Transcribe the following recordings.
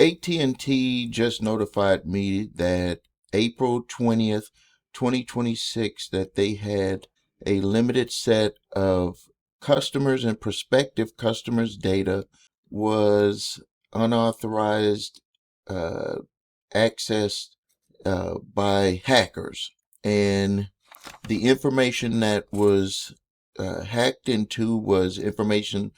AT&T just notified me that April 20th, 2026, that they had a limited set of customers and prospective customers' data was unauthorized, accessed by hackers. And the information that was hacked into was information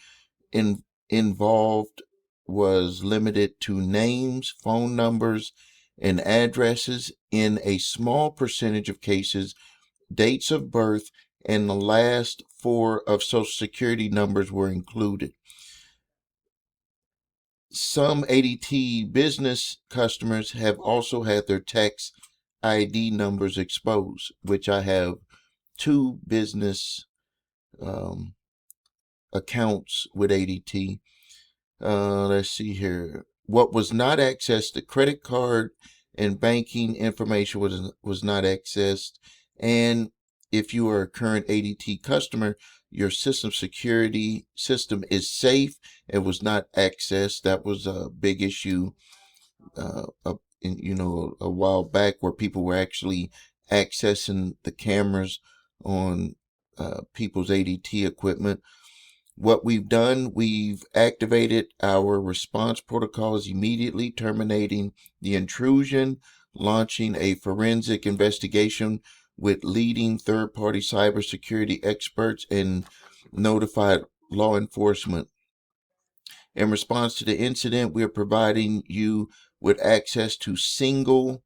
involved was limited to names, phone numbers, and addresses. In a small percentage of cases, dates of birth and the last four of social security numbers were included. Some ADT business customers have also had their tax ID numbers exposed, which I have two business accounts with ADT. Let's see here. What was not accessed, the credit card and banking information was not accessed. And if you are a current ADT customer, your system security system is safe and was not accessed. That was a big issue, a while back, where people were actually accessing the cameras on people's ADT equipment. What we've done, we've activated our response protocols immediately, terminating the intrusion, launching a forensic investigation with leading third-party cybersecurity experts, and notified law enforcement. In response to the incident, we are providing you with access to single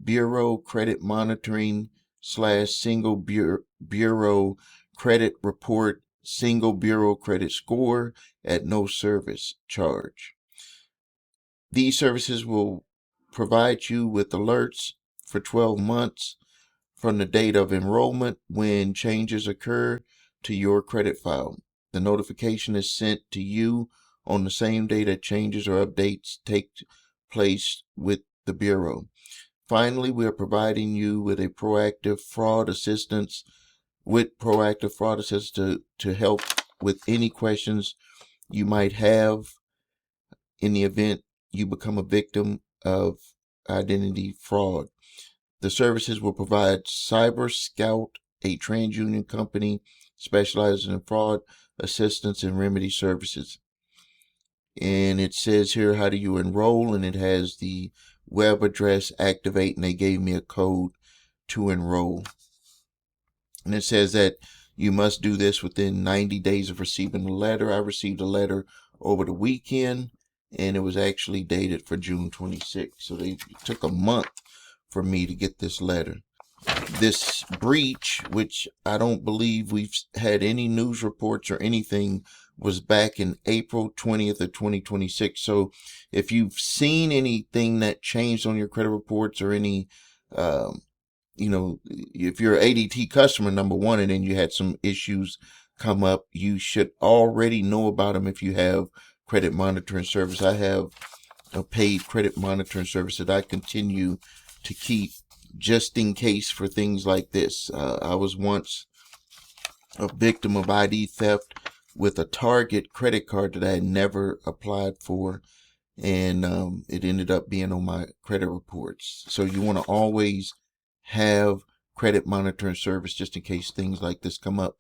bureau credit monitoring / single bureau credit report, single bureau credit score at no service charge. These services will provide you with alerts for 12 months from the date of enrollment when changes occur to your credit file. The notification is sent to you on the same day that changes or updates take place with the Bureau. Finally, we are providing you with a proactive fraud assistance to help with any questions you might have in the event you become a victim of identity fraud. The services will provide Cyber Scout, a TransUnion company specializing in fraud assistance and remedy services. And it says here, how do you enroll? And it has the web address, activate, and they gave me a code to enroll. And it says that you must do this within 90 days of receiving the letter. I received a letter over the weekend, and it was actually dated for June 26th. So it took a month for me to get this letter. This breach, which I don't believe we've had any news reports or anything, was back in April 20th of 2026. So if you've seen anything that changed on your credit reports or any, if you're an ADT customer, number one, and then you had some issues come up, you should already know about them if you have credit monitoring service. I have a paid credit monitoring service that I continue to keep just in case for things like this. I was once a victim of ID theft with a Target credit card that I had never applied for, and it ended up being on my credit reports. So you want to always have credit monitoring service just in case things like this come up.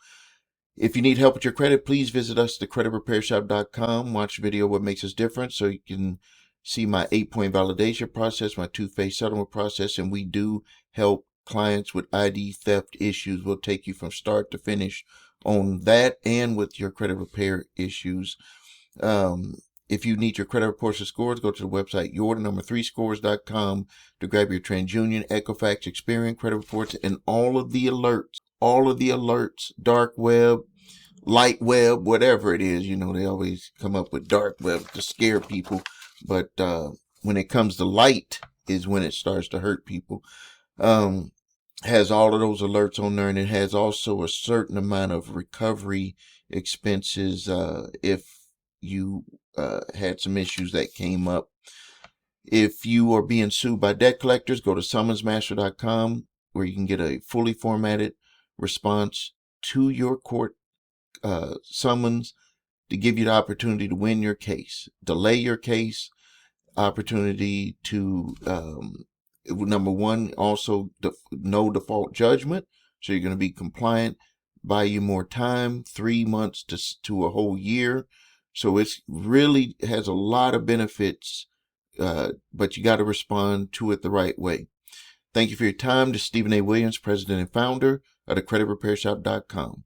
If you need help with your credit, please visit us at thecreditrepairshop.com. Watch the video What Makes Us Different so you can see my 8-point validation process, my 2-phase settlement process, and we do help clients with ID theft issues. We'll take you from start to finish on that and with your credit repair issues. If you need your credit reports and scores, go to the website your3scores.com to grab your TransUnion, Equifax, Experian credit reports and all of the alerts, dark web, light web, whatever it is. They always come up with dark web to scare people. But when it comes to light is when it starts to hurt people. Has all of those alerts on there, and it has also a certain amount of recovery expenses if you had some issues that came up. If you are being sued by debt collectors, go to summonsmaster.com where you can get a fully formatted response to your court summons to give you the opportunity to win your case, delay your case, opportunity to, number one, also no default judgment. So you're going to be compliant, buy you more time, 3 months to a whole year. So it's really has a lot of benefits, but you got to respond to it the right way. Thank you for your time. This is Stephen A. Williams, president and founder of thecreditrepairshop.com.